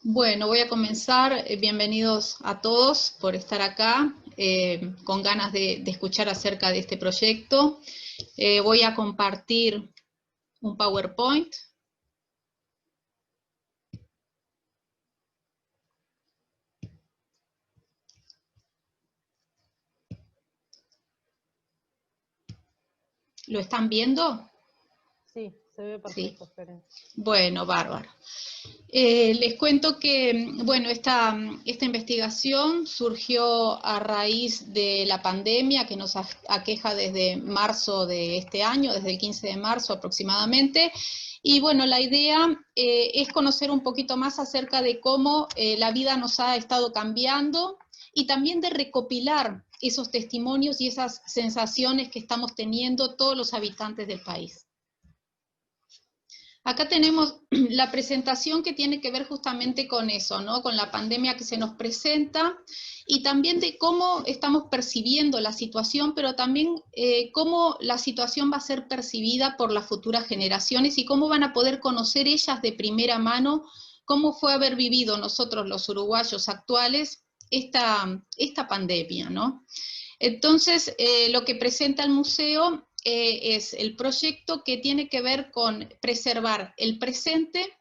Bueno, voy a comenzar. Bienvenidos a todos por estar acá, con ganas de escuchar acerca de este proyecto. Voy a compartir un PowerPoint. ¿Lo están viendo? Sí, se ve perfecto, Sí. Ferenc. Bueno, bárbaro. Les cuento que, bueno, esta investigación surgió a raíz de la pandemia que nos aqueja desde marzo de este año, desde el 15 de marzo aproximadamente. Y bueno, la idea es conocer un poquito más acerca de cómo la vida nos ha estado cambiando y también de recopilar esos testimonios y esas sensaciones que estamos teniendo todos los habitantes del país. Acá tenemos la presentación que tiene que ver justamente con eso, ¿no? Con la pandemia que se nos presenta y también de cómo estamos percibiendo la situación, pero también cómo la situación va a ser percibida por las futuras generaciones y cómo van a poder conocer ellas de primera mano cómo fue haber vivido nosotros los uruguayos actuales esta pandemia, ¿no? Entonces, lo que presenta el museo es el proyecto que tiene que ver con preservar el presente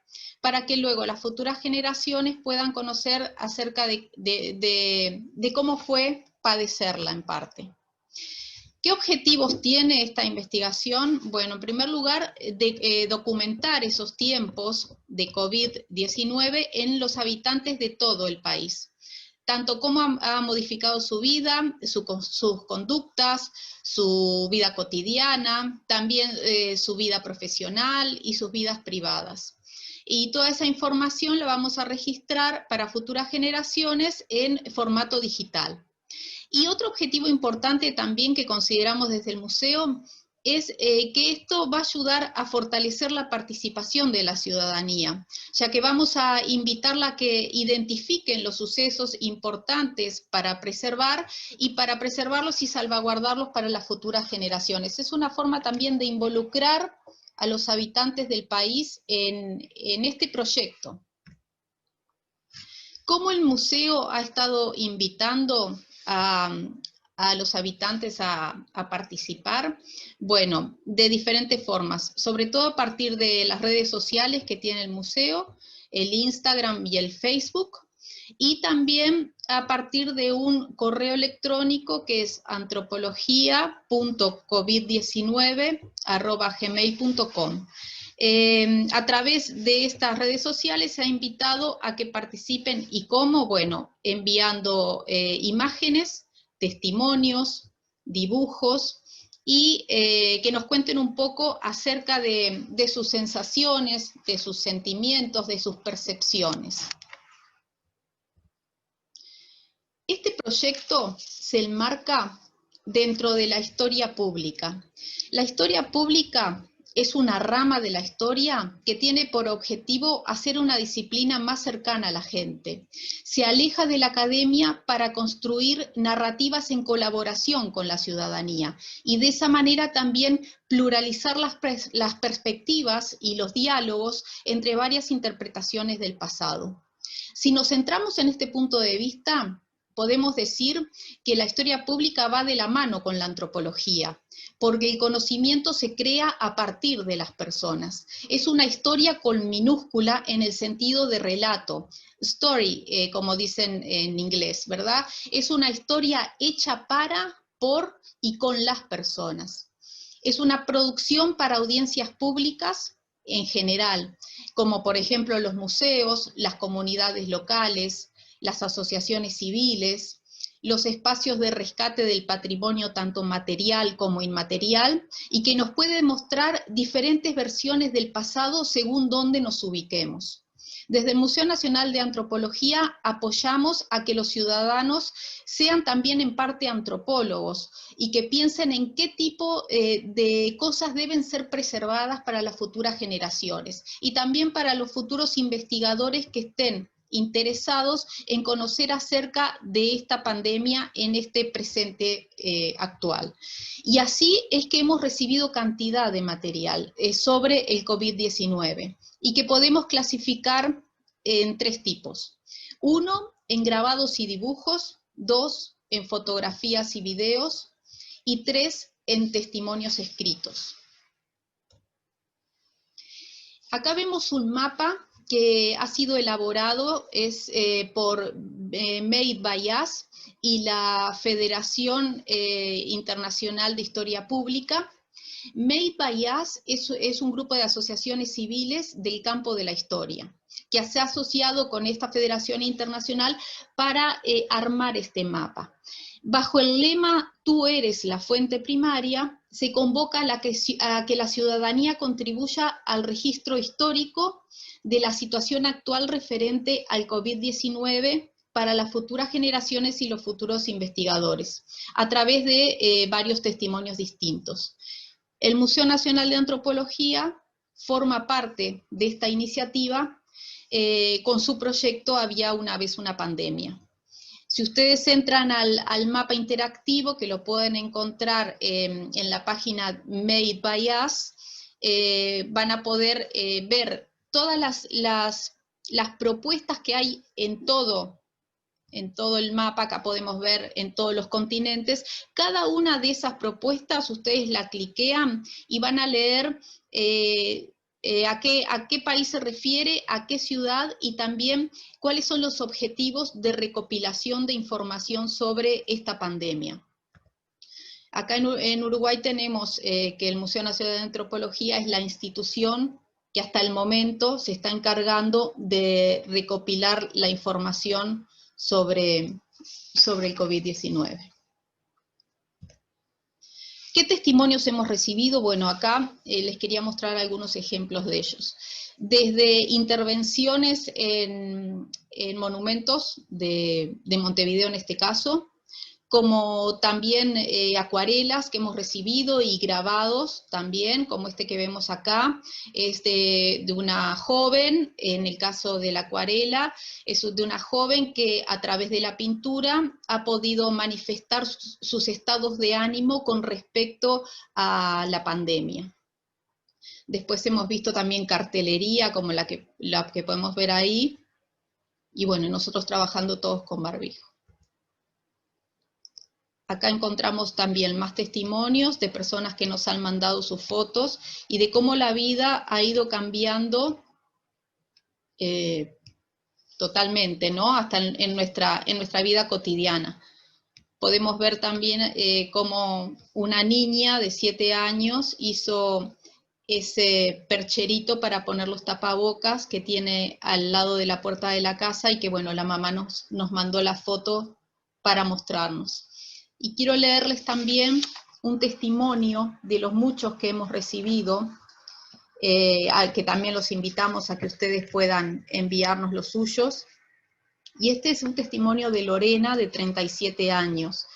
para que luego las futuras generaciones puedan conocer acerca de cómo fue padecerla en parte. ¿Qué objetivos tiene esta investigación? Bueno, en primer lugar, documentar esos tiempos de COVID-19 en los habitantes de todo el país. Tanto cómo ha modificado su vida, sus conductas, su vida cotidiana, también su vida profesional y sus vidas privadas. Y toda esa información la vamos a registrar para futuras generaciones en formato digital. Y otro objetivo importante también que consideramos desde el museo es que esto va a ayudar a fortalecer la participación de la ciudadanía, ya que vamos a invitarla a que identifiquen los sucesos importantes para preservar y para preservarlos y salvaguardarlos para las futuras generaciones. Es una forma también de involucrar a los habitantes del país en este proyecto. ¿Cómo el museo ha estado invitando a los habitantes a participar? Bueno, de diferentes formas, sobre todo a partir de las redes sociales que tiene el museo, el Instagram y el Facebook, y también a partir de un correo electrónico que es antropología.covid19@gmail.com. A través de estas redes sociales se ha invitado a que participen. ¿Y cómo? Bueno, enviando imágenes, testimonios, dibujos, y que nos cuenten un poco acerca de sus sensaciones, de sus sentimientos, de sus percepciones. Este proyecto se enmarca dentro de la historia pública. La historia pública es una rama de la historia que tiene por objetivo hacer una disciplina más cercana a la gente. Se aleja de la academia para construir narrativas en colaboración con la ciudadanía y de esa manera también pluralizar las perspectivas y los diálogos entre varias interpretaciones del pasado. Si nos centramos en este punto de vista, podemos decir que la historia pública va de la mano con la antropología, porque el conocimiento se crea a partir de las personas. Es una historia con minúscula en el sentido de relato, story, como dicen en inglés, ¿verdad? Es una historia hecha para, por y con las personas. Es una producción para audiencias públicas en general, como por ejemplo los museos, las comunidades locales, las asociaciones civiles, los espacios de rescate del patrimonio tanto material como inmaterial, y que nos puede mostrar diferentes versiones del pasado según dónde nos ubiquemos. Desde el Museo Nacional de Antropología apoyamos a que los ciudadanos sean también en parte antropólogos y que piensen en qué tipo de cosas deben ser preservadas para las futuras generaciones y también para los futuros investigadores que estén interesados en conocer acerca de esta pandemia en este presente actual. Y así es que hemos recibido cantidad de material sobre el COVID-19 y que podemos clasificar en 3 tipos. 1, en grabados y dibujos. 2, en fotografías y videos. Y 3, en testimonios escritos. Acá vemos un mapa que ha sido elaborado por Made by Us y la Federación Internacional de Historia Pública. Made by Us es un grupo de asociaciones civiles del campo de la historia, que se ha asociado con esta Federación Internacional para armar este mapa. Bajo el lema "Tú eres la fuente primaria", se convoca a que la ciudadanía contribuya al registro histórico de la situación actual referente al COVID-19 para las futuras generaciones y los futuros investigadores, a través de varios testimonios distintos. El Museo Nacional de Antropología forma parte de esta iniciativa. Con su proyecto Había una vez una pandemia. Si ustedes entran al mapa interactivo, que lo pueden encontrar en la página Made by Us, van a poder ver todas las propuestas que hay en todo el mapa. Acá podemos ver en todos los continentes. Cada una de esas propuestas ustedes la cliquean y van a leer a qué país se refiere, a qué ciudad, y también cuáles son los objetivos de recopilación de información sobre esta pandemia. Acá en Uruguay tenemos que el Museo Nacional de Antropología es la institución que hasta el momento se está encargando de recopilar la información sobre el COVID-19. ¿Qué testimonios hemos recibido? Bueno, acá les quería mostrar algunos ejemplos de ellos. Desde intervenciones en monumentos de Montevideo en este caso, como también acuarelas que hemos recibido y grabados también, como este que vemos acá, es de una joven. En el caso de la acuarela, es de una joven que a través de la pintura ha podido manifestar sus estados de ánimo con respecto a la pandemia. Después hemos visto también cartelería, como la que podemos ver ahí, y bueno, nosotros trabajando todos con barbijo. Acá encontramos también más testimonios de personas que nos han mandado sus fotos y de cómo la vida ha ido cambiando totalmente, ¿no? Hasta en nuestra vida cotidiana. Podemos ver también cómo una niña de 7 años hizo ese percherito para poner los tapabocas que tiene al lado de la puerta de la casa, y que bueno, la mamá nos mandó la foto para mostrarnos. Y quiero leerles también un testimonio de los muchos que hemos recibido, al que también los invitamos a que ustedes puedan enviarnos los suyos. Y este es un testimonio de Lorena, de 37 años,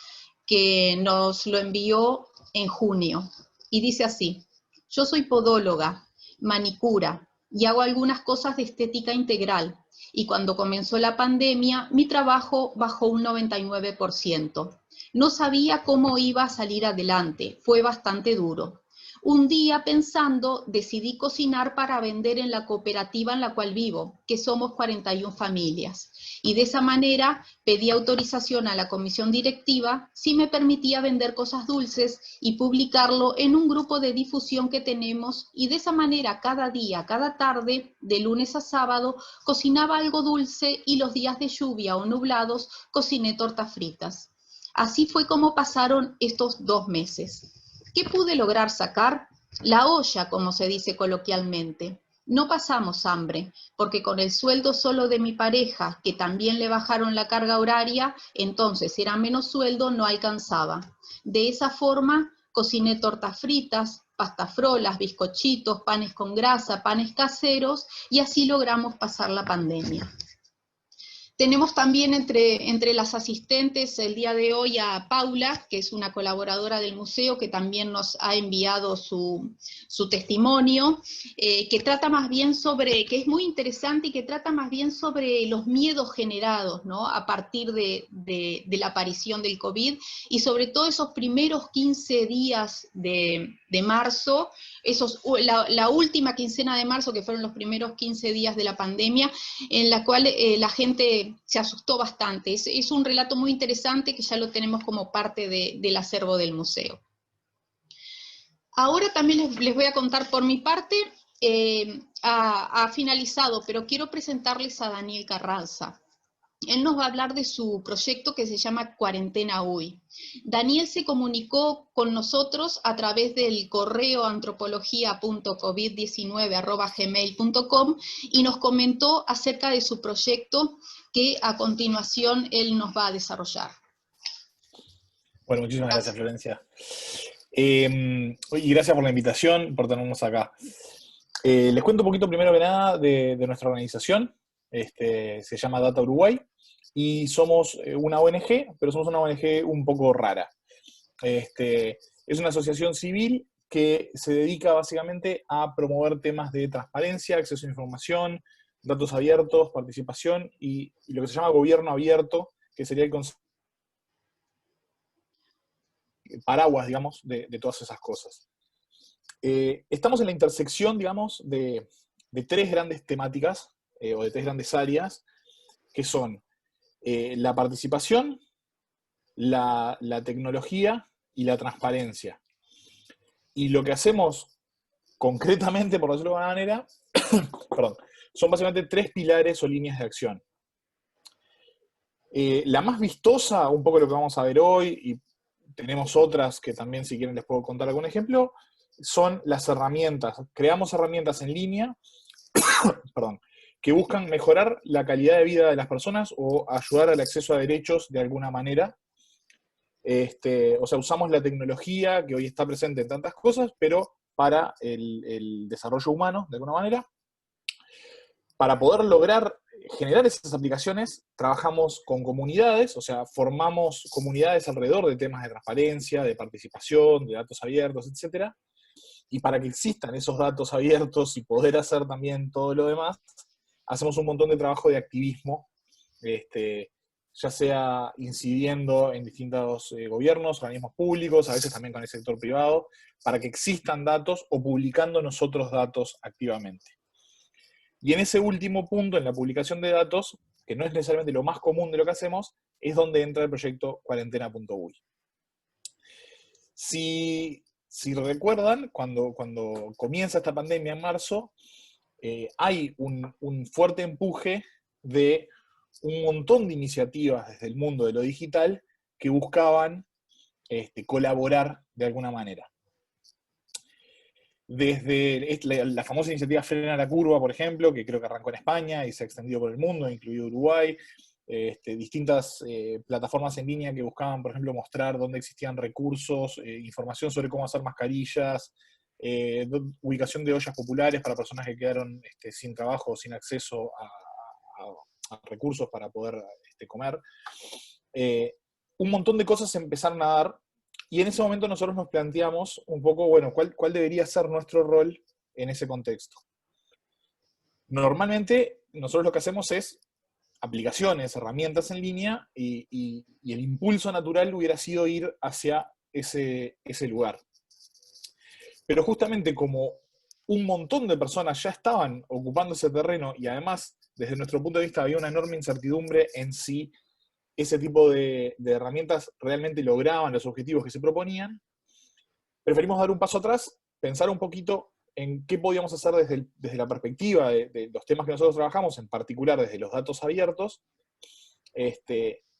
que nos lo envió en junio. Y dice así: yo soy podóloga, manicura, y hago algunas cosas de estética integral. Y cuando comenzó la pandemia, mi trabajo bajó un 99%. No sabía cómo iba a salir adelante, fue bastante duro. Un día, pensando, decidí cocinar para vender en la cooperativa en la cual vivo, que somos 41 familias. Y de esa manera pedí autorización a la comisión directiva si me permitía vender cosas dulces y publicarlo en un grupo de difusión que tenemos, y de esa manera cada día, cada tarde, de lunes a sábado, cocinaba algo dulce, y los días de lluvia o nublados cociné tortas fritas. Así fue como pasaron estos 2 meses. ¿Qué pude lograr sacar? La olla, como se dice coloquialmente. No pasamos hambre, porque con el sueldo solo de mi pareja, que también le bajaron la carga horaria, entonces era menos sueldo, no alcanzaba. De esa forma, cociné tortas fritas, pastafrolas, bizcochitos, panes con grasa, panes caseros, y así logramos pasar la pandemia. Tenemos también entre las asistentes el día de hoy a Paula, que es una colaboradora del museo, que también nos ha enviado su testimonio, que trata más bien que es muy interesante, y que trata más bien sobre los miedos generados, ¿no?, a partir de la aparición del COVID, y sobre todo esos primeros 15 días de de marzo, la última quincena de marzo, que fueron los primeros 15 días de la pandemia, en la cual la gente se asustó bastante. Es un relato muy interesante que ya lo tenemos como parte del acervo del museo. Ahora también les voy a contar por mi parte, ha finalizado, pero quiero presentarles a Daniel Carranza. Él nos va a hablar de su proyecto que se llama Cuarentena UI. Daniel se comunicó con nosotros a través del correo antropología.covid19@gmail.com y nos comentó acerca de su proyecto que a continuación él nos va a desarrollar. Bueno, muchísimas gracias, Florencia. Y gracias por la invitación, por tenernos acá. Les cuento un poquito primero que nada de nuestra organización. Se llama Data Uruguay y somos una ONG, pero somos una ONG un poco rara. Es una asociación civil que se dedica básicamente a promover temas de transparencia, acceso a información, datos abiertos, participación y lo que se llama gobierno abierto, que sería el concepto paraguas, digamos, de todas esas cosas. Estamos en la intersección, digamos, de tres grandes temáticas, o de tres grandes áreas, que son la participación, la tecnología y la transparencia. Y lo que hacemos concretamente, por decirlo de alguna manera, perdón, son básicamente tres pilares o líneas de acción. La más vistosa, un poco lo que vamos a ver hoy, y tenemos otras que también, si quieren, les puedo contar algún ejemplo, son las herramientas. Creamos herramientas en línea, perdón, que buscan mejorar la calidad de vida de las personas o ayudar al acceso a derechos de alguna manera. O sea, usamos la tecnología que hoy está presente en tantas cosas, pero para el desarrollo humano, de alguna manera. Para poder lograr generar esas aplicaciones, trabajamos con comunidades, o sea, formamos comunidades alrededor de temas de transparencia, de participación, de datos abiertos, etc. Y para que existan esos datos abiertos y poder hacer también todo lo demás, hacemos un montón de trabajo de activismo, ya sea incidiendo en distintos gobiernos, organismos públicos, a veces también con el sector privado, para que existan datos o publicando nosotros datos activamente. Y en ese último punto, en la publicación de datos, que no es necesariamente lo más común de lo que hacemos, es donde entra el proyecto Cuarentena.uy. Si recuerdan, cuando comienza esta pandemia en marzo, hay un fuerte empuje de un montón de iniciativas desde el mundo de lo digital que buscaban colaborar de alguna manera. Desde la famosa iniciativa Frena la Curva, por ejemplo, que creo que arrancó en España y se ha extendido por el mundo, incluido Uruguay, distintas plataformas en línea que buscaban, por ejemplo, mostrar dónde existían recursos, información sobre cómo hacer mascarillas, ubicación de ollas populares para personas que quedaron sin trabajo o sin acceso a recursos para poder comer. Un montón de cosas se empezaron a dar. Y en ese momento nosotros nos planteamos un poco, bueno, ¿cuál debería ser nuestro rol en ese contexto? Normalmente, nosotros lo que hacemos es aplicaciones, herramientas en línea, y el impulso natural hubiera sido ir hacia ese lugar. Pero justamente como un montón de personas ya estaban ocupando ese terreno, y además, desde nuestro punto de vista, había una enorme incertidumbre en si ese tipo de herramientas realmente lograban los objetivos que se proponían, preferimos dar un paso atrás, pensar un poquito en qué podíamos hacer desde la perspectiva de los temas que nosotros trabajamos, en particular desde los datos abiertos,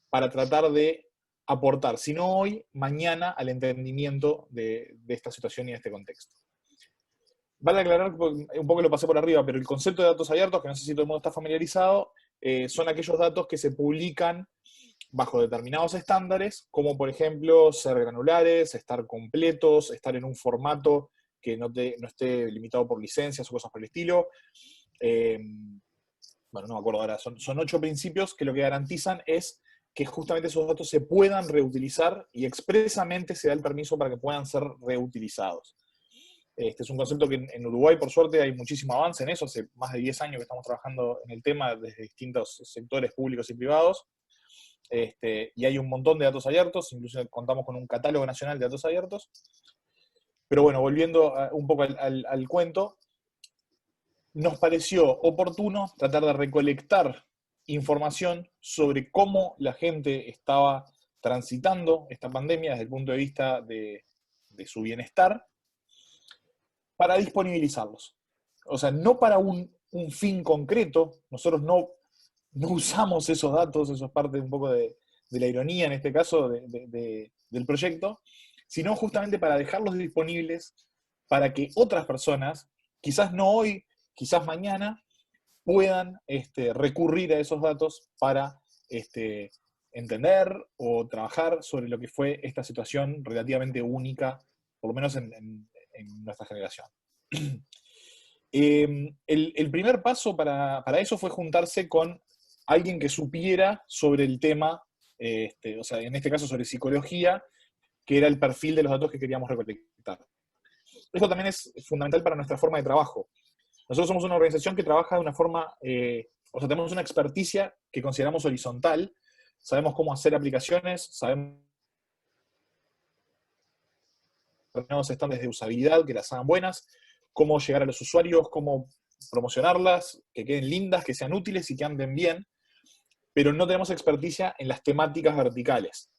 para tratar de aportar, si no hoy, mañana, al entendimiento de esta situación y de este contexto. Vale aclarar, un poco lo pasé por arriba, pero el concepto de datos abiertos, que no sé si todo el mundo está familiarizado, son aquellos datos que se publican bajo determinados estándares, como por ejemplo ser granulares, estar completos, estar en un formato que no esté limitado por licencias o cosas por el estilo. Bueno, no me acuerdo ahora, son 8 principios que lo que garantizan es que justamente esos datos se puedan reutilizar y expresamente se da el permiso para que puedan ser reutilizados. Este es un concepto que en Uruguay, por suerte, hay muchísimo avance en eso. Hace más de 10 años que estamos trabajando en el tema desde distintos sectores públicos y privados. Y hay un montón de datos abiertos, incluso contamos con un catálogo nacional de datos abiertos. Pero bueno, volviendo un poco al cuento, nos pareció oportuno tratar de recolectar información sobre cómo la gente estaba transitando esta pandemia desde el punto de vista de su bienestar, para disponibilizarlos. O sea, no para un fin concreto, nosotros no usamos esos datos, eso es parte un poco de la ironía en este caso del proyecto, sino justamente para dejarlos disponibles para que otras personas, quizás no hoy, quizás mañana, puedan recurrir a esos datos para entender o trabajar sobre lo que fue esta situación relativamente única, por lo menos en nuestra generación. El primer paso para eso fue juntarse con alguien que supiera sobre el tema, o sea, en este caso sobre psicología, que era el perfil de los datos que queríamos recolectar. Esto también es fundamental para nuestra forma de trabajo. Nosotros somos una organización que trabaja de una forma, o sea, tenemos una experticia que consideramos horizontal, sabemos cómo hacer aplicaciones, sabemos determinados estándares de usabilidad que las hagan buenas, cómo llegar a los usuarios, cómo promocionarlas, que queden lindas, que sean útiles y que anden bien, pero no tenemos experticia en las temáticas verticales.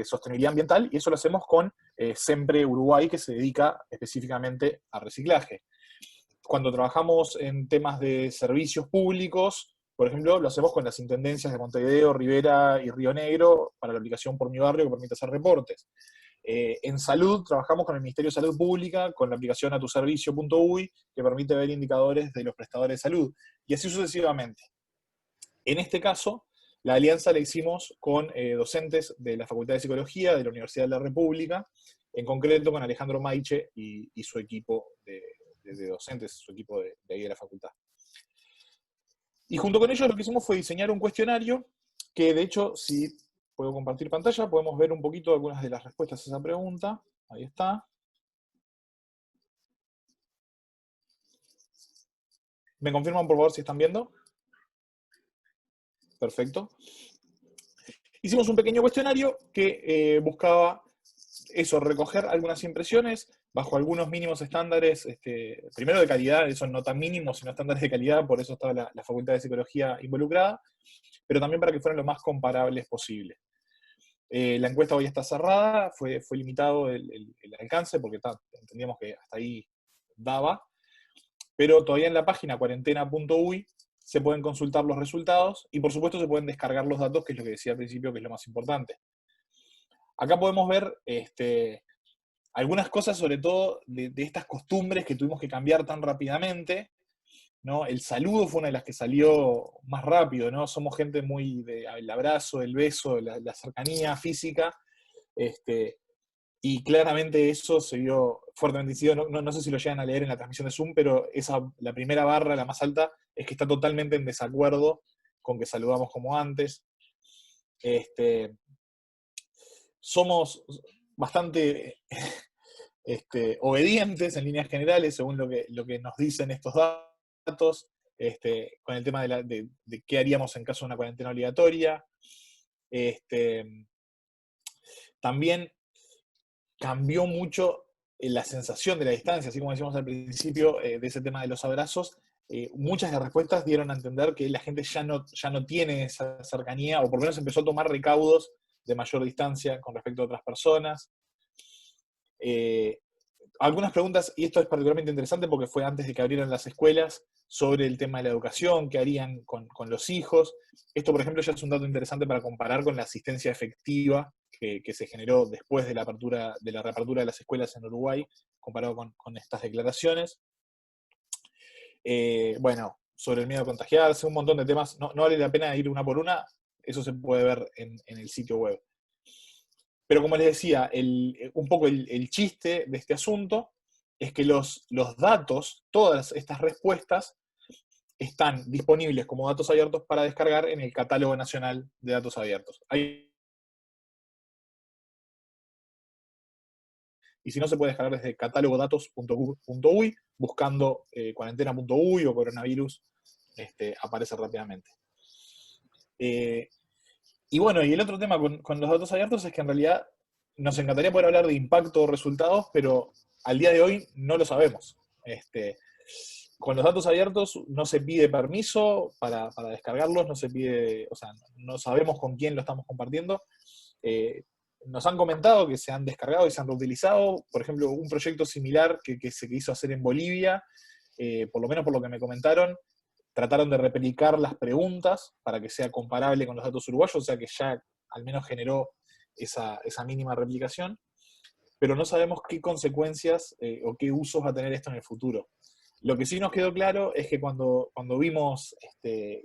Sostenibilidad ambiental, y eso lo hacemos con Sempre Uruguay, que se dedica específicamente a reciclaje. Cuando trabajamos en temas de servicios públicos, por ejemplo, lo hacemos con las intendencias de Montevideo, Rivera y Río Negro para la aplicación Por Mi Barrio que permite hacer reportes. En salud, trabajamos con el Ministerio de Salud Pública, con la aplicación atuservicio.uy, que permite ver indicadores de los prestadores de salud, y así sucesivamente. En este caso, la alianza la hicimos con docentes de la Facultad de Psicología de la Universidad de la República, en concreto con Alejandro Maiche y su equipo de docentes, su equipo de ahí de la facultad. Y junto con ellos lo que hicimos fue diseñar un cuestionario que, de hecho, si puedo compartir pantalla, podemos ver un poquito algunas de las respuestas a esa pregunta. Ahí está. ¿Me confirman, por favor, si están viendo? Perfecto. Hicimos un pequeño cuestionario que buscaba eso, recoger algunas impresiones bajo algunos mínimos estándares, primero de calidad, esos no tan mínimos, sino estándares de calidad, por eso estaba la Facultad de Psicología involucrada, pero también para que fueran lo más comparables posible. La encuesta hoy está cerrada, fue limitado el alcance, porque entendíamos que hasta ahí daba, pero todavía en la página cuarentena.uy se pueden consultar los resultados, y por supuesto se pueden descargar los datos, que es lo que decía al principio, que es lo más importante. Acá podemos ver algunas cosas, sobre todo de estas costumbres que tuvimos que cambiar tan rápidamente, ¿no? El saludo fue una de las que salió más rápido, ¿no? Somos gente muy del abrazo, el beso, la cercanía física, y claramente eso se vio fuertemente incidido. No sé si lo llegan a leer en la transmisión de Zoom, pero la primera barra, la más alta, es que está totalmente en desacuerdo con que saludamos como antes. Somos bastante obedientes en líneas generales, según lo que nos dicen estos datos, con el tema de qué haríamos en caso de una cuarentena obligatoria. También cambió mucho la sensación de la distancia, así como decíamos al principio de ese tema de los abrazos. Muchas de las respuestas dieron a entender que la gente ya no tiene esa cercanía, o por lo menos empezó a tomar recaudos de mayor distancia con respecto a otras personas. Algunas preguntas, y esto es particularmente interesante porque fue antes de que abrieran las escuelas, sobre el tema de la educación, qué harían con los hijos. Esto, por ejemplo, ya es un dato interesante para comparar con la asistencia efectiva que se generó después de la reapertura de las escuelas en Uruguay, comparado con estas declaraciones. Bueno, sobre el miedo a contagiarse, un montón de temas. No vale la pena ir una por una, eso se puede ver en el sitio web. Pero como les decía, un poco el chiste de este asunto es que los datos, todas estas respuestas, están disponibles como datos abiertos para descargar en el Catálogo Nacional de Datos Abiertos. Y si no, se puede descargar desde catálogodatos.uy, buscando cuarentena.uy o coronavirus, aparece rápidamente. Y bueno, y el otro tema con los datos abiertos es que en realidad nos encantaría poder hablar de impacto o resultados, pero al día de hoy no lo sabemos. Con los datos abiertos no se pide permiso para descargarlos, no se pide, o sea, no sabemos con quién lo estamos compartiendo. Nos han comentado que se han descargado y se han reutilizado, por ejemplo, un proyecto similar que se quiso hacer en Bolivia, por lo menos por lo que me comentaron, trataron de replicar las preguntas para que sea comparable con los datos uruguayos, o sea que ya al menos generó esa mínima replicación, pero no sabemos qué consecuencias o qué usos va a tener esto en el futuro. Lo que sí nos quedó claro es que cuando vimos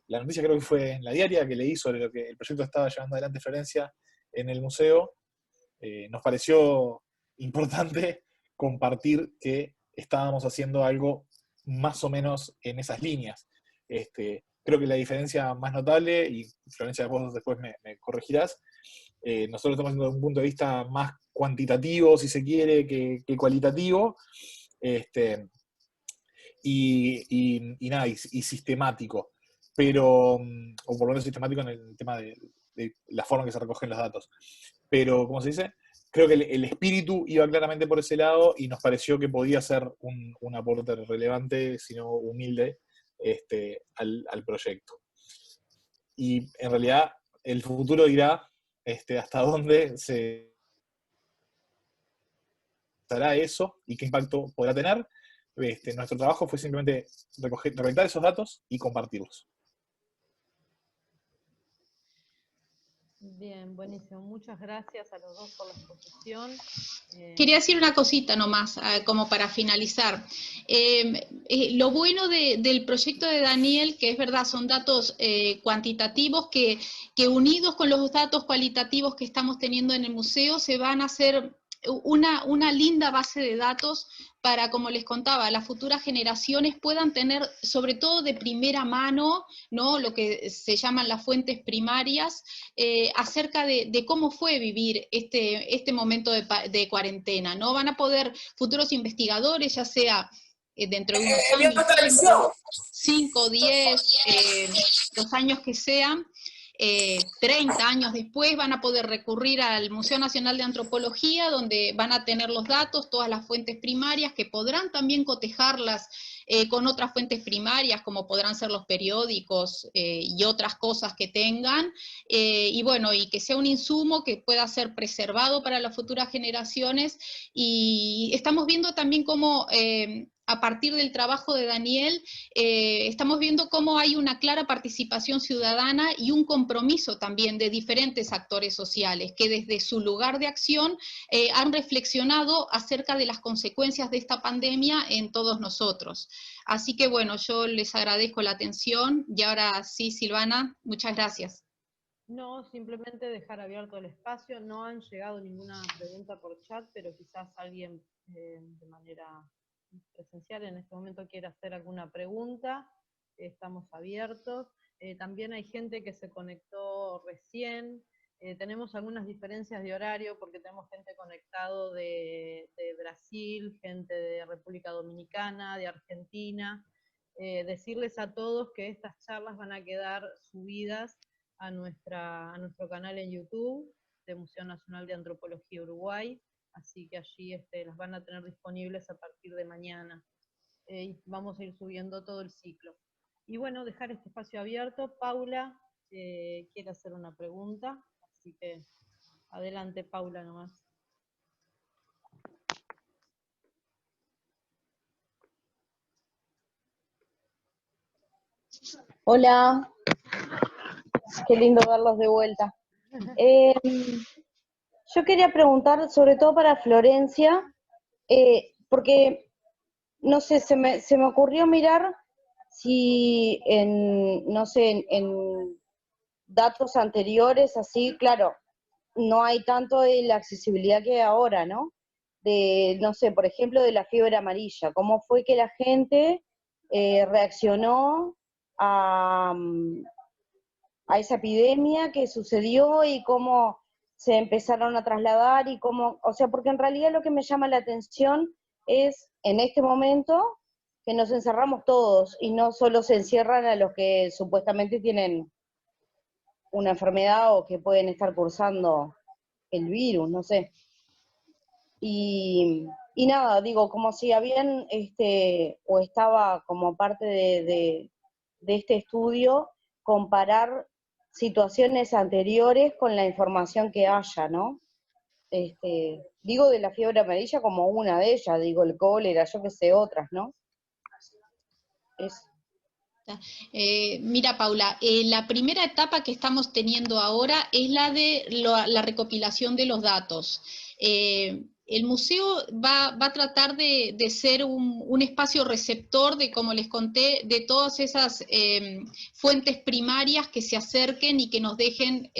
la noticia, creo que fue en La Diaria, que leí sobre lo que el proyecto estaba llevando adelante Florencia en el museo, nos pareció importante compartir que estábamos haciendo algo más o menos en esas líneas. Creo que la diferencia más notable, y Florencia vos después me corregirás, nosotros estamos haciendo desde un punto de vista más cuantitativo, si se quiere, que cualitativo, y nada, y sistemático, pero, o por lo menos sistemático en el tema de la forma en que se recogen los datos. Pero, ¿cómo se dice? Creo que el espíritu iba claramente por ese lado y nos pareció que podía ser un aporte relevante, si no humilde, al proyecto. Y en realidad el futuro dirá hasta dónde se dará eso y qué impacto podrá tener. Nuestro trabajo fue simplemente recolectar esos datos y compartirlos. Bien, buenísimo. Muchas gracias a los dos por la exposición. Quería decir una cosita nomás, como para finalizar. Lo bueno del proyecto de Daniel, que es verdad, son datos cuantitativos que unidos con los datos cualitativos que estamos teniendo en el museo se van a hacer una linda base de datos para, como les contaba, las futuras generaciones puedan tener, sobre todo de primera mano, ¿no?, lo que se llaman las fuentes primarias, acerca de cómo fue vivir este momento de cuarentena, ¿no? Van a poder futuros investigadores, ya sea dentro de unos años, 5, 10, los años que sean, 30 años después van a poder recurrir al Museo Nacional de Antropología, donde van a tener los datos, todas las fuentes primarias, que podrán también cotejarlas con otras fuentes primarias, como podrán ser los periódicos y otras cosas que tengan, y bueno, y que sea un insumo que pueda ser preservado para las futuras generaciones, y estamos viendo también cómo a partir del trabajo de Daniel, estamos viendo cómo hay una clara participación ciudadana y un compromiso también de diferentes actores sociales que desde su lugar de acción han reflexionado acerca de las consecuencias de esta pandemia en todos nosotros. Así que bueno, yo les agradezco la atención y ahora sí, Silvana, muchas gracias. No, simplemente dejar abierto el espacio. No han llegado ninguna pregunta por chat, pero quizás alguien de manera presencial en este momento quiere hacer alguna pregunta. Estamos abiertos. También hay gente que se conectó recién. Tenemos algunas diferencias de horario porque tenemos gente conectado de Brasil, gente de República Dominicana, de Argentina. Decirles a todos que estas charlas van a quedar subidas a nuestro canal en YouTube de Museo Nacional de Antropología Uruguay, así que allí las van a tener disponibles a partir de mañana. Y vamos a ir subiendo todo el ciclo. Y bueno, dejar este espacio abierto. Paula quiere hacer una pregunta, así que adelante, Paula, nomás. Hola, qué lindo verlos de vuelta. Yo quería preguntar, sobre todo para Florencia, porque, no sé, se me ocurrió mirar si no sé, en datos anteriores, así, claro, no hay tanto de la accesibilidad que hay ahora, ¿no? No sé, por ejemplo, de la fiebre amarilla, cómo fue que la gente reaccionó a esa epidemia que sucedió y cómo se empezaron a trasladar y cómo, o sea, porque en realidad lo que me llama la atención es, en este momento, que nos encerramos todos y no solo se encierran a los que supuestamente tienen una enfermedad o que pueden estar cursando el virus, no sé. Y nada, digo, como si habían, o estaba como parte de este estudio, comparar situaciones anteriores con la información que haya, ¿no? Digo de la fiebre amarilla como una de ellas, digo el cólera, yo que sé, otras, ¿no? Mira, Paula, la primera etapa que estamos teniendo ahora es la de la recopilación de los datos. El museo va a tratar de ser un espacio receptor de, como les conté, de todas esas fuentes primarias que se acerquen y que nos dejen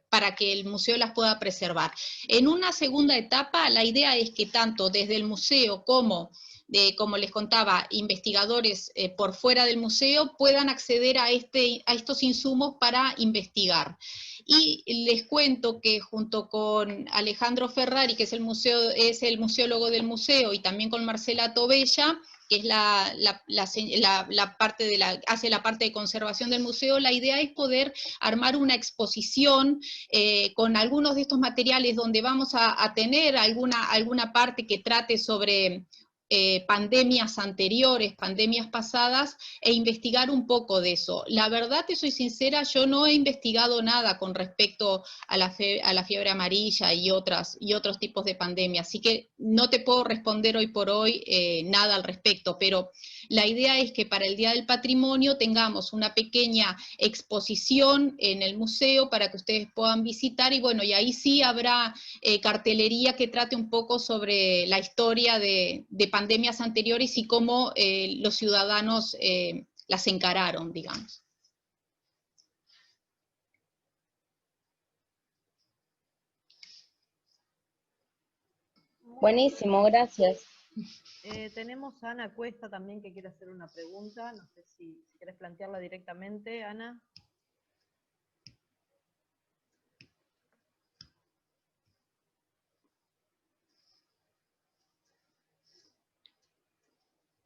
para que el museo las pueda preservar. En una segunda etapa, la idea es que tanto desde el museo como les contaba, investigadores por fuera del museo puedan acceder a estos insumos para investigar. Y les cuento que junto con Alejandro Ferrari, que es el museólogo del museo, y también con Marcela Tobella, que es hace la parte de conservación del museo, la idea es poder armar una exposición con algunos de estos materiales donde vamos a tener alguna parte que trate sobre pandemias anteriores, pandemias pasadas, e investigar un poco de eso. La verdad, te soy sincera, yo no he investigado nada con respecto a la fiebre amarilla y otros tipos de pandemias, así que no te puedo responder hoy por hoy nada al respecto, pero la idea es que para el Día del Patrimonio tengamos una pequeña exposición en el museo para que ustedes puedan visitar, y bueno, y ahí sí habrá cartelería que trate un poco sobre la historia de pandemias anteriores y cómo los ciudadanos las encararon, digamos. Buenísimo, gracias. Tenemos a Ana Cuesta también que quiere hacer una pregunta, no sé si querés plantearla directamente, Ana.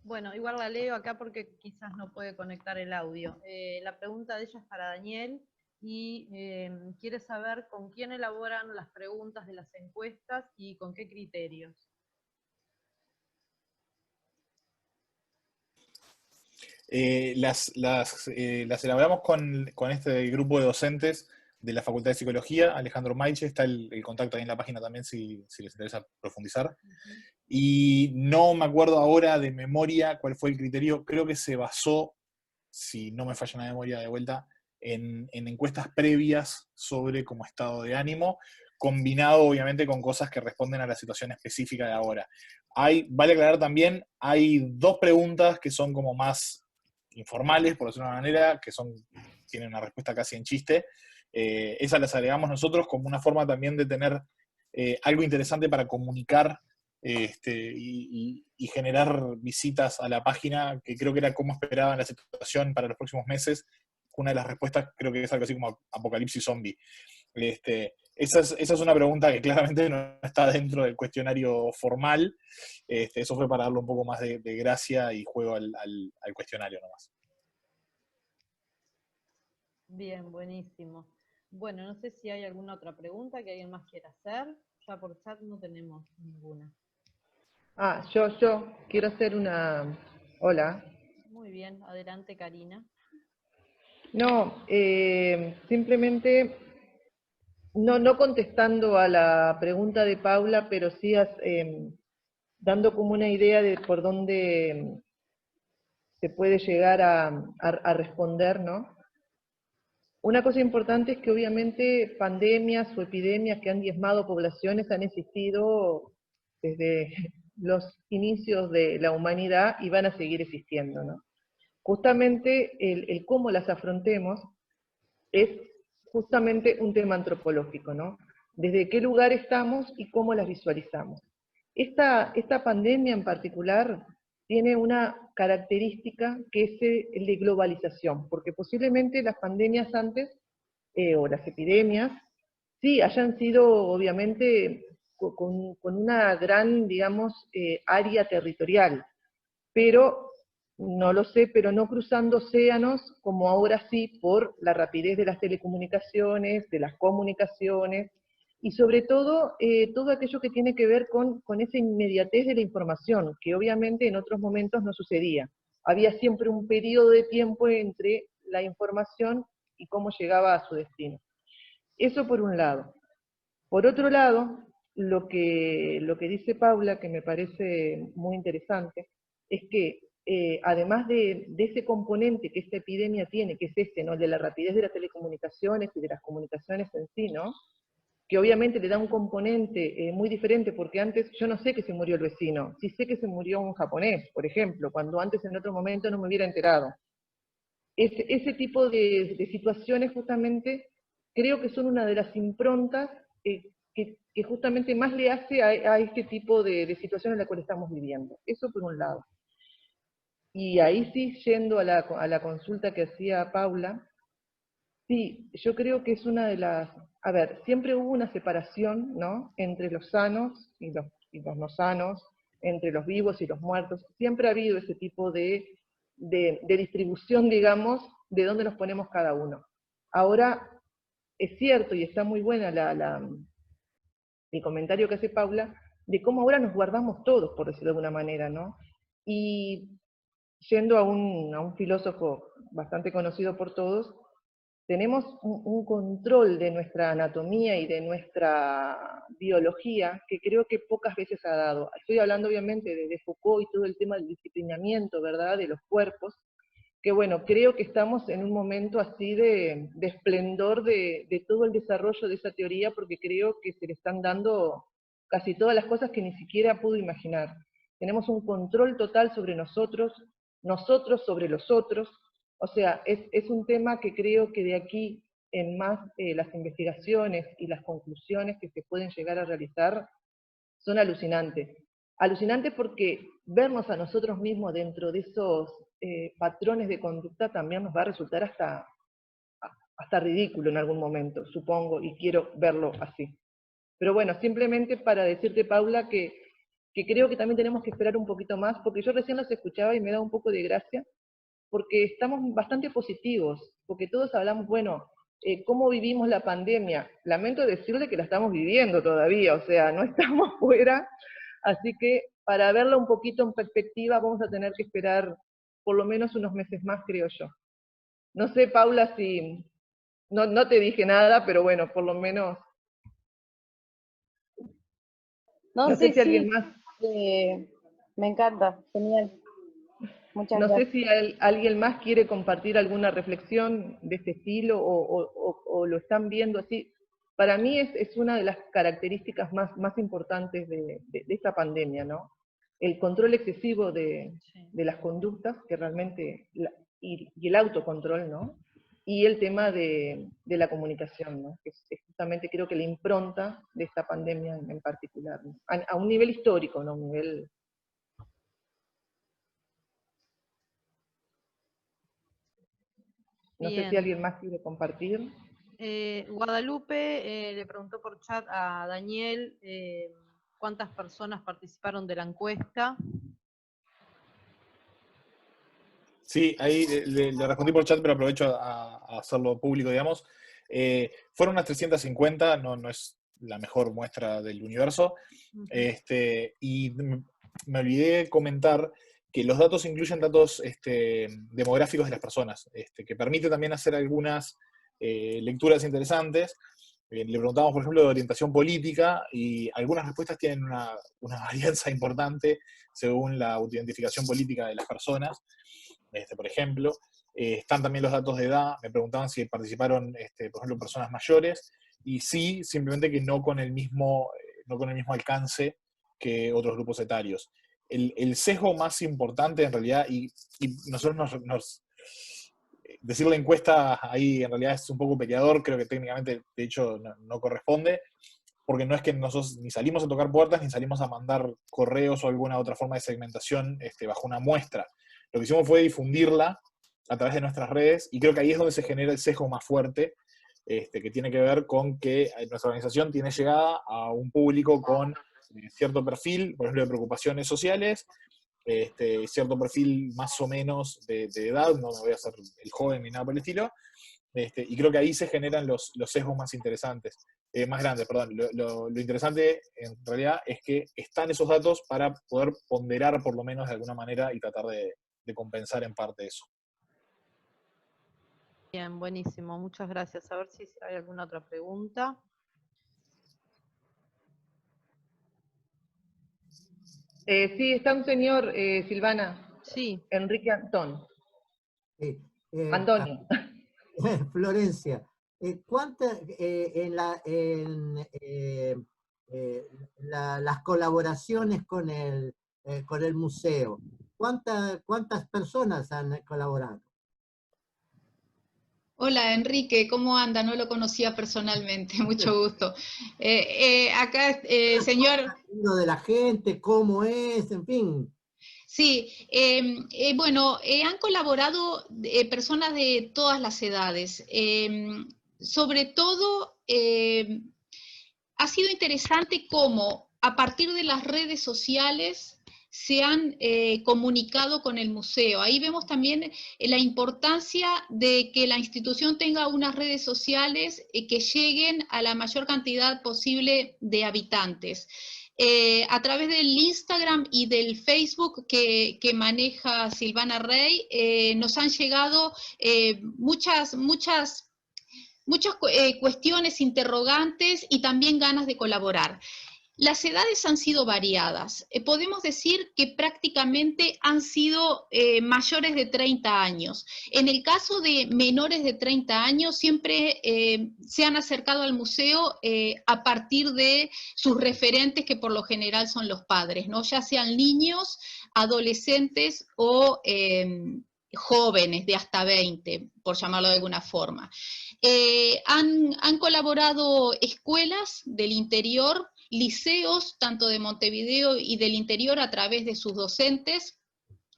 Bueno, igual la leo acá porque quizás no puede conectar el audio. La pregunta de ella es para Daniel y quiere saber con quién elaboran las preguntas de las encuestas y con qué criterios. Las elaboramos con este grupo de docentes de la Facultad de Psicología, Alejandro Maiche, está el contacto ahí en la página también si les interesa profundizar. Y no me acuerdo ahora de memoria cuál fue el criterio, creo que se basó, si no me falla la memoria de vuelta, en encuestas previas sobre como estado de ánimo, combinado obviamente con cosas que responden a la situación específica de ahora. Vale aclarar también, hay dos preguntas que son como más informales, por decirlo de una manera, tienen una respuesta casi en chiste. Esas las agregamos nosotros como una forma también de tener algo interesante para comunicar y generar visitas a la página, que creo que era como esperaban la situación para los próximos meses. Una de las respuestas creo que es algo así como apocalipsis zombie. Esa es una pregunta que claramente no está dentro del cuestionario formal. Eso fue para darle un poco más de gracia y juego al cuestionario nomás. Bien, buenísimo. Bueno, no sé si hay alguna otra pregunta que alguien más quiera hacer. Ya por chat no tenemos ninguna. Yo quiero hacer una... Hola. Muy bien, adelante Karina. No, simplemente, no contestando a la pregunta de Paula, pero sí dando como una idea de por dónde se puede llegar a responder, ¿no? Una cosa importante es que obviamente pandemias o epidemias que han diezmado poblaciones han existido desde los inicios de la humanidad y van a seguir existiendo, ¿no? Justamente el cómo las afrontemos es justamente un tema antropológico, ¿no? Desde qué lugar estamos y cómo las visualizamos. Esta pandemia en particular tiene una característica que es el de globalización, porque posiblemente las pandemias antes, o las epidemias, sí hayan sido obviamente con una gran, digamos, área territorial, pero no lo sé, pero no cruzando océanos como ahora sí por la rapidez de las telecomunicaciones, de las comunicaciones, y sobre todo, todo aquello que tiene que ver con esa inmediatez de la información, que obviamente en otros momentos no sucedía. Había siempre un periodo de tiempo entre la información y cómo llegaba a su destino. Eso por un lado. Por otro lado, lo que dice Paula, que me parece muy interesante, es que además de ese componente que esta epidemia tiene, que es este, ¿no? El de la rapidez de las telecomunicaciones y de las comunicaciones en sí, ¿no? Que obviamente le da un componente muy diferente, porque antes yo no sé que se murió el vecino, sí sé que se murió un japonés, por ejemplo, cuando antes en otro momento no me hubiera enterado. Ese tipo de situaciones justamente creo que son una de las improntas que justamente más le hace a este tipo de situaciones en la cual estamos viviendo. Eso por un lado. Y ahí sí, yendo a la consulta que hacía Paula, sí, yo creo que es una de las... A ver, siempre hubo una separación, ¿no?, entre los sanos y los no sanos, entre los vivos y los muertos. Siempre ha habido ese tipo de distribución, digamos, de dónde nos ponemos cada uno. Ahora, es cierto, y está muy buena el comentario que hace Paula, de cómo ahora nos guardamos todos, por decirlo de alguna manera, ¿no? Y yendo a un filósofo bastante conocido por todos, tenemos un control de nuestra anatomía y de nuestra biología que creo que pocas veces ha dado. Estoy hablando obviamente de Foucault y todo el tema del disciplinamiento, ¿verdad?, de los cuerpos, que bueno, creo que estamos en un momento así de esplendor de todo el desarrollo de esa teoría, porque creo que se le están dando casi todas las cosas que ni siquiera pudo imaginar. Tenemos un control total sobre nosotros, nosotros sobre los otros. O sea, es un tema que creo que de aquí en más las investigaciones y las conclusiones que se pueden llegar a realizar son alucinantes. Alucinantes porque vernos a nosotros mismos dentro de esos patrones de conducta también nos va a resultar hasta ridículo en algún momento, supongo, y quiero verlo así. Pero bueno, simplemente para decirte, Paula, que creo que también tenemos que esperar un poquito más, porque yo recién los escuchaba y me da un poco de gracia, porque estamos bastante positivos, porque todos hablamos, bueno, ¿cómo vivimos la pandemia? Lamento decirle que la estamos viviendo todavía, o sea, no estamos fuera, así que para verla un poquito en perspectiva vamos a tener que esperar por lo menos unos meses más, creo yo. No sé, Paula, si... No te dije nada, pero bueno, por lo menos... No, No sé sí, si alguien sí, más... me encanta, genial. Muchas No sé gracias. si alguien más quiere compartir alguna reflexión de este estilo o lo están viendo así. Para mí es una de las características más importantes de esta pandemia, ¿no? El control excesivo de las conductas, que realmente, y el autocontrol, ¿no? Y el tema de la comunicación, ¿no? Que es justamente creo que la impronta de esta pandemia en particular, ¿no? A un nivel histórico, ¿no? Un nivel... No sé si Bien. alguien más quiere compartir. Guadalupe le preguntó por chat a Daniel cuántas personas participaron de la encuesta. Sí, ahí le respondí por chat, pero aprovecho a hacerlo público, digamos. Fueron unas 350, no es la mejor muestra del universo. Y me olvidé comentar que los datos incluyen datos demográficos de las personas, que permite también hacer algunas lecturas interesantes. Le preguntamos, por ejemplo, de orientación política, y algunas respuestas tienen una varianza importante según la identificación política de las personas. Por ejemplo, están también los datos de edad. Me preguntaban si participaron, por ejemplo, personas mayores, y sí, simplemente que no con el mismo alcance que otros grupos etarios. El sesgo más importante en realidad, y nosotros decir la encuesta ahí en realidad es un poco peleador, creo que técnicamente de hecho no corresponde, porque no es que nosotros ni salimos a tocar puertas, ni salimos a mandar correos o alguna otra forma de segmentación bajo una muestra. Lo que hicimos fue difundirla a través de nuestras redes, y creo que ahí es donde se genera el sesgo más fuerte, que tiene que ver con que nuestra organización tiene llegada a un público con cierto perfil, por ejemplo, de preocupaciones sociales, cierto perfil más o menos de edad, no me voy a hacer el joven ni nada por el estilo, y creo que ahí se generan los sesgos más interesantes. más grande, perdón. Lo interesante en realidad es que están esos datos para poder ponderar por lo menos de alguna manera y tratar de compensar en parte eso. Bien, buenísimo, muchas gracias. A ver si hay alguna otra pregunta. Sí, está un señor, Silvana. Sí. Enrique Antón. Sí, Antonio. Florencia, las colaboraciones con el museo, ¿cuántas personas han colaborado? Hola Enrique, ¿cómo anda? No lo conocía personalmente, mucho gusto. Acá, señor... Lo de la gente, cómo es, en fin. Sí, bueno, han colaborado personas de todas las edades. Sobre todo, ha sido interesante cómo a partir de las redes sociales se han comunicado con el museo. Ahí vemos también la importancia de que la institución tenga unas redes sociales que lleguen a la mayor cantidad posible de habitantes. A través del Instagram y del Facebook que maneja Silvana Rey, nos han llegado muchas cuestiones, interrogantes y también ganas de colaborar. Las edades han sido variadas. Podemos decir que prácticamente han sido mayores de 30 años. En el caso de menores de 30 años, siempre se han acercado al museo a partir de sus referentes, que por lo general son los padres, ¿no? Ya sean niños, adolescentes o jóvenes de hasta 20, por llamarlo de alguna forma. Han colaborado escuelas del interior, liceos, tanto de Montevideo y del interior, a través de sus docentes,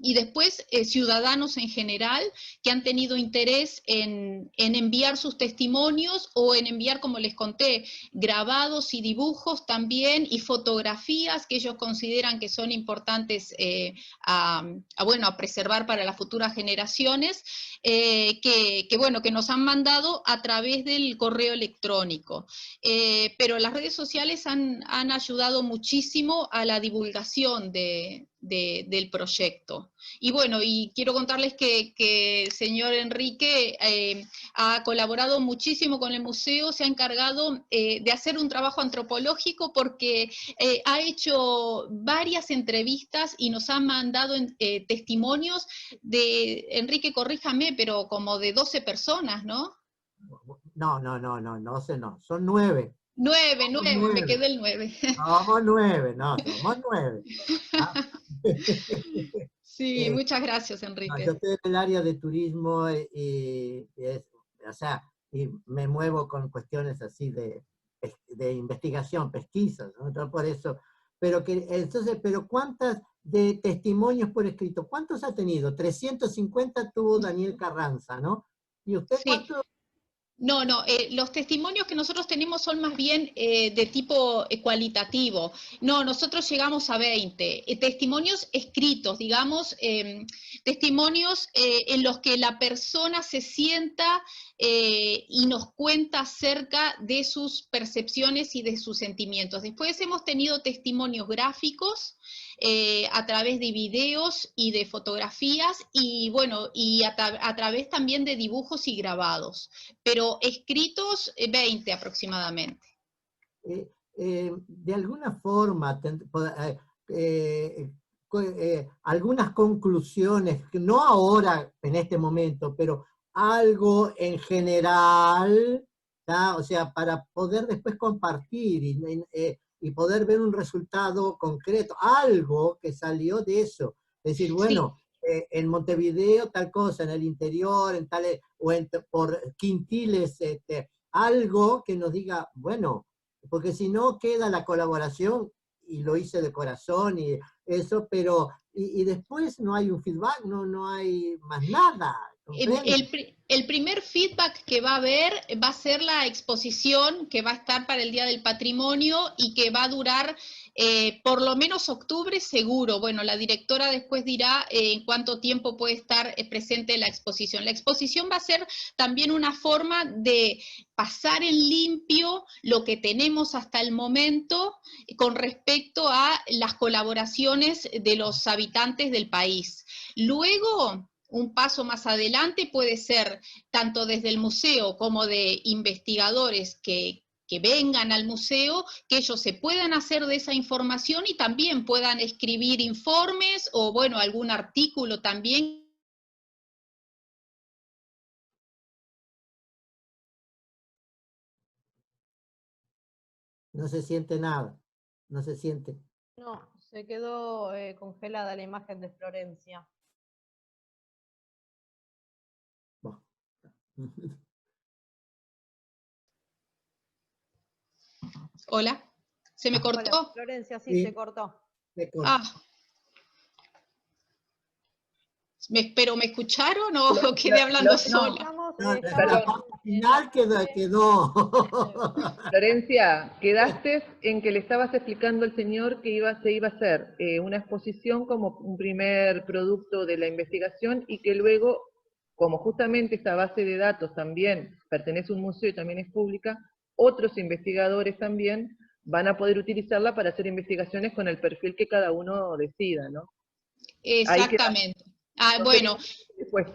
y después ciudadanos en general que han tenido interés en enviar sus testimonios o en enviar, como les conté, grabados y dibujos también y fotografías que ellos consideran que son importantes a preservar para las futuras generaciones, que nos han mandado a través del correo electrónico. Pero las redes sociales han ayudado muchísimo a la divulgación del proyecto. Y bueno, y quiero contarles que el señor Enrique ha colaborado muchísimo con el museo, se ha encargado de hacer un trabajo antropológico porque ha hecho varias entrevistas y nos ha mandado testimonios de, Enrique, corríjame, pero como de 12 personas, ¿no? No, 12 no, son 9. 9, me quedé el 9. Somos 9, somos 9. ¿Ah? Sí, muchas gracias, Enrique. Yo estoy en el área de turismo y me muevo con cuestiones así de investigación, pesquisas, ¿no? Entonces, por eso, pero ¿cuántas de testimonios por escrito? ¿Cuántos ha tenido? 350 tuvo Daniel Carranza, ¿no? ¿Y usted sí. cuánto? No, los testimonios que nosotros tenemos son más bien de tipo cualitativo. No, nosotros llegamos a 20. Testimonios escritos, digamos, testimonios en los que la persona se sienta y nos cuenta acerca de sus percepciones y de sus sentimientos. Después hemos tenido testimonios gráficos, a través de videos y de fotografías y bueno, y a través también de dibujos y grabados, pero escritos 20 aproximadamente. De alguna forma, algunas conclusiones, no ahora en este momento, pero algo en general, ¿tá? O sea, para poder después compartir y poder ver un resultado concreto, algo que salió de eso. Es decir, bueno, sí, en Montevideo tal cosa, en el interior, por quintiles, algo que nos diga, bueno, porque si no queda la colaboración, y lo hice de corazón, y eso, pero, y después no hay un feedback, no hay más nada. El primer feedback que va a haber va a ser la exposición que va a estar para el Día del Patrimonio y que va a durar Por lo menos octubre seguro. Bueno, la directora después dirá en cuánto tiempo puede estar presente la exposición. La exposición va a ser también una forma de pasar en limpio lo que tenemos hasta el momento con respecto a las colaboraciones de los habitantes del país. Luego, un paso más adelante puede ser tanto desde el museo como de investigadores que vengan al museo, que ellos se puedan hacer de esa información y también puedan escribir informes o, bueno, algún artículo también. No se siente nada, no se siente. No, se quedó congelada la imagen de Florencia. Bueno. Hola, ¿se me cortó? Hola, Florencia, sí, Sí. se cortó. Se corta. Ah. ¿Pero me escucharon o quedé hablando sola? Estamos, No, la estamos parte en la final quedó. Florencia, quedaste en que le estabas explicando al señor que se iba a hacer una exposición como un primer producto de la investigación y que luego, como justamente esta base de datos también pertenece a un museo y también es pública, otros investigadores también van a poder utilizarla para hacer investigaciones con el perfil que cada uno decida, ¿no? Exactamente. No Bueno, después.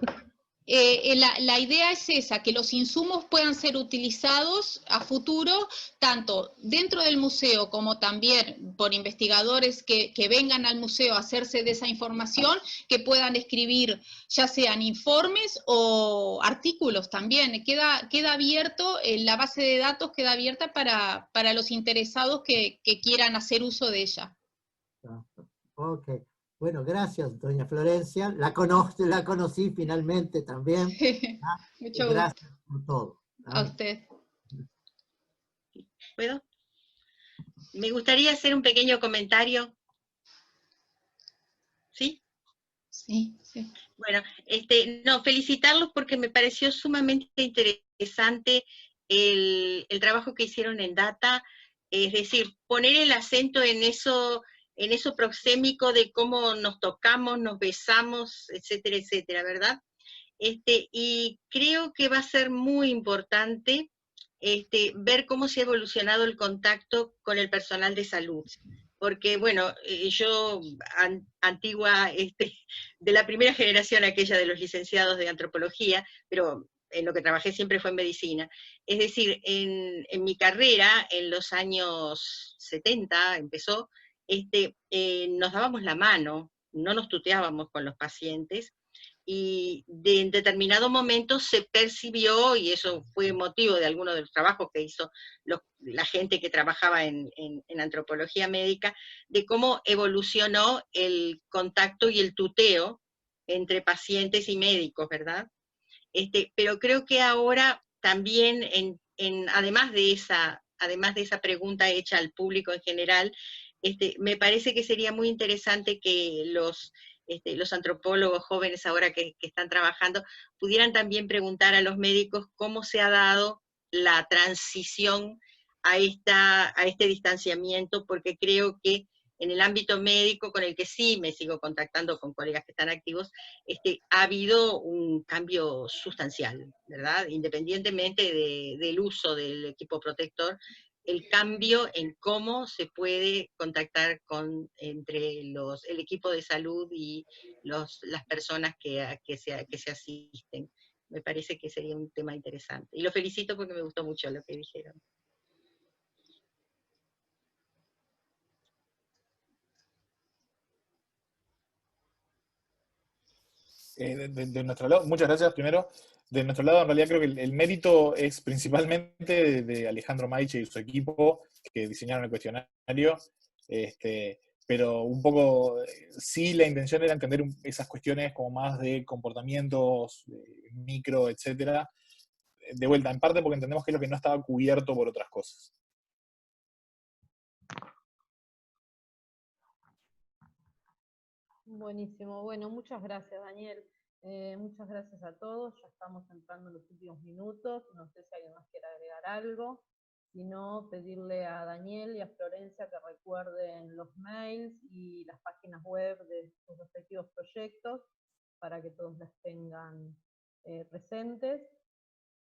la idea es esa, que los insumos puedan ser utilizados a futuro, tanto dentro del museo como también por investigadores que vengan al museo a hacerse de esa información, que puedan escribir ya sean informes o artículos también. Queda abierto, la base de datos queda abierta para los interesados que quieran hacer uso de ella. Ok. Bueno, gracias, doña Florencia. La conocí finalmente también. ¿Ah? Mucho gusto. Gracias por todo. ¿Ah? A usted. ¿Puedo? Me gustaría hacer un pequeño comentario. ¿Sí? Sí, sí. Bueno, no, felicitarlos porque me pareció sumamente interesante el trabajo que hicieron en Data, es decir, poner el acento en eso proxémico de cómo nos tocamos, nos besamos, etcétera, etcétera, ¿verdad? Y creo que va a ser muy importante ver cómo se ha evolucionado el contacto con el personal de salud. Porque, bueno, yo, antigua, de la primera generación, aquella de los licenciados de antropología, pero en lo que trabajé siempre fue en medicina. Es decir, en mi carrera, en los años 70, empezó, nos dábamos la mano, no nos tuteábamos con los pacientes, y en determinado momento se percibió, y eso fue motivo de algunos de los trabajos que hizo la gente que trabajaba en antropología médica, de cómo evolucionó el contacto y el tuteo entre pacientes y médicos, ¿verdad? Pero creo que ahora también, además de esa pregunta hecha al público en general, me parece que sería muy interesante que los antropólogos jóvenes ahora que están trabajando pudieran también preguntar a los médicos cómo se ha dado la transición a este distanciamiento, porque creo que en el ámbito médico, con el que sí me sigo contactando con colegas que están activos, ha habido un cambio sustancial, ¿verdad? Independientemente del uso del equipo protector, el cambio en cómo se puede contactar entre el equipo de salud y las personas que se asisten. Me parece que sería un tema interesante. Y lo felicito porque me gustó mucho lo que dijeron. De nuestro lado, muchas gracias primero. De nuestro lado, en realidad creo que el mérito es principalmente de Alejandro Maiche y su equipo que diseñaron el cuestionario, pero un poco, sí, la intención era entender esas cuestiones como más de comportamientos, micro, etcétera, de vuelta, en parte porque entendemos que es lo que no estaba cubierto por otras cosas. Buenísimo. Bueno, muchas gracias, Daniel. Muchas gracias a todos. Ya estamos entrando en los últimos minutos. No sé si alguien más quiere agregar algo. Si no, pedirle a Daniel y a Florencia que recuerden los mails y las páginas web de sus respectivos proyectos para que todos las tengan presentes.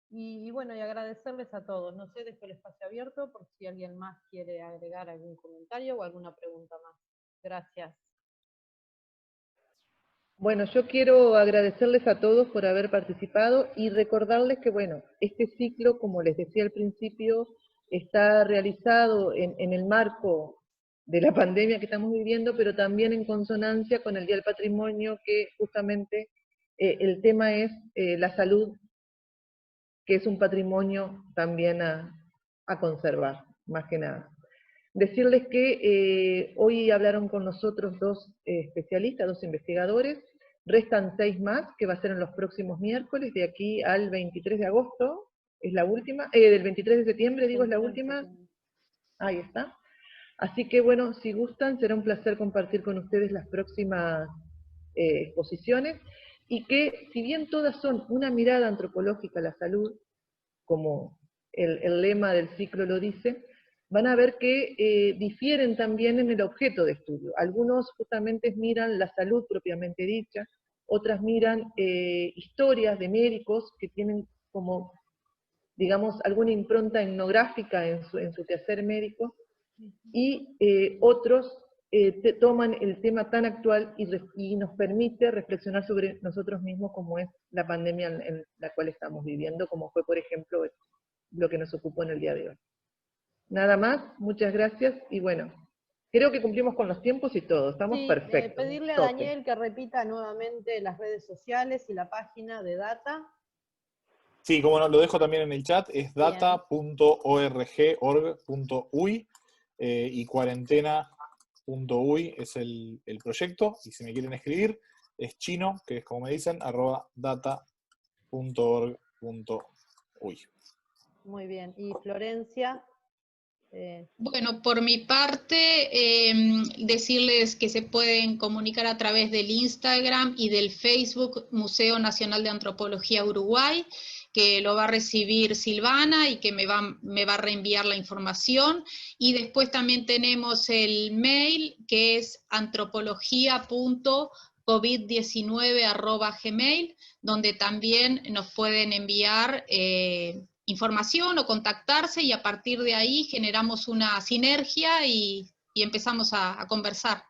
Y bueno, y agradecerles a todos. No sé, dejo el espacio abierto por si alguien más quiere agregar algún comentario o alguna pregunta más. Gracias. Bueno, yo quiero agradecerles a todos por haber participado y recordarles que, bueno, este ciclo, como les decía al principio, está realizado en el marco de la pandemia que estamos viviendo, pero también en consonancia con el Día del Patrimonio, que justamente el tema es la salud, que es un patrimonio también a conservar, más que nada. Decirles que hoy hablaron con nosotros dos especialistas, dos investigadores, restan 6 más, que va a ser en los próximos miércoles, de aquí al 23 de agosto, es la última, del 23 de septiembre, digo, es la última. Ahí está. Así que bueno, si gustan, será un placer compartir con ustedes las próximas exposiciones, y que si bien todas son una mirada antropológica a la salud, como el lema del ciclo lo dice, van a ver que difieren también en el objeto de estudio. Algunos justamente miran la salud propiamente dicha, otras miran historias de médicos que tienen como, digamos, alguna impronta etnográfica en su quehacer médico, y otros toman el tema tan actual y nos permite reflexionar sobre nosotros mismos, como es la pandemia en la cual estamos viviendo, como fue, por ejemplo, lo que nos ocupó en el día de hoy. Nada más, muchas gracias, y bueno, creo que cumplimos con los tiempos y todo, estamos perfectos. Pedirle a Daniel que repita nuevamente las redes sociales y la página de Data. Sí, como no, lo dejo también en el chat, es data.org.uy y cuarentena.uy es el proyecto, y si me quieren escribir, es chino, que es como me dicen, @data.org.uy. Muy bien, y Florencia. Bueno, por mi parte, decirles que se pueden comunicar a través del Instagram y del Facebook Museo Nacional de Antropología Uruguay, que lo va a recibir Silvana y que me va a reenviar la información. Y después también tenemos el mail, que es antropología.covid19@gmail, donde también nos pueden enviar información o contactarse, y a partir de ahí generamos una sinergia y empezamos a conversar.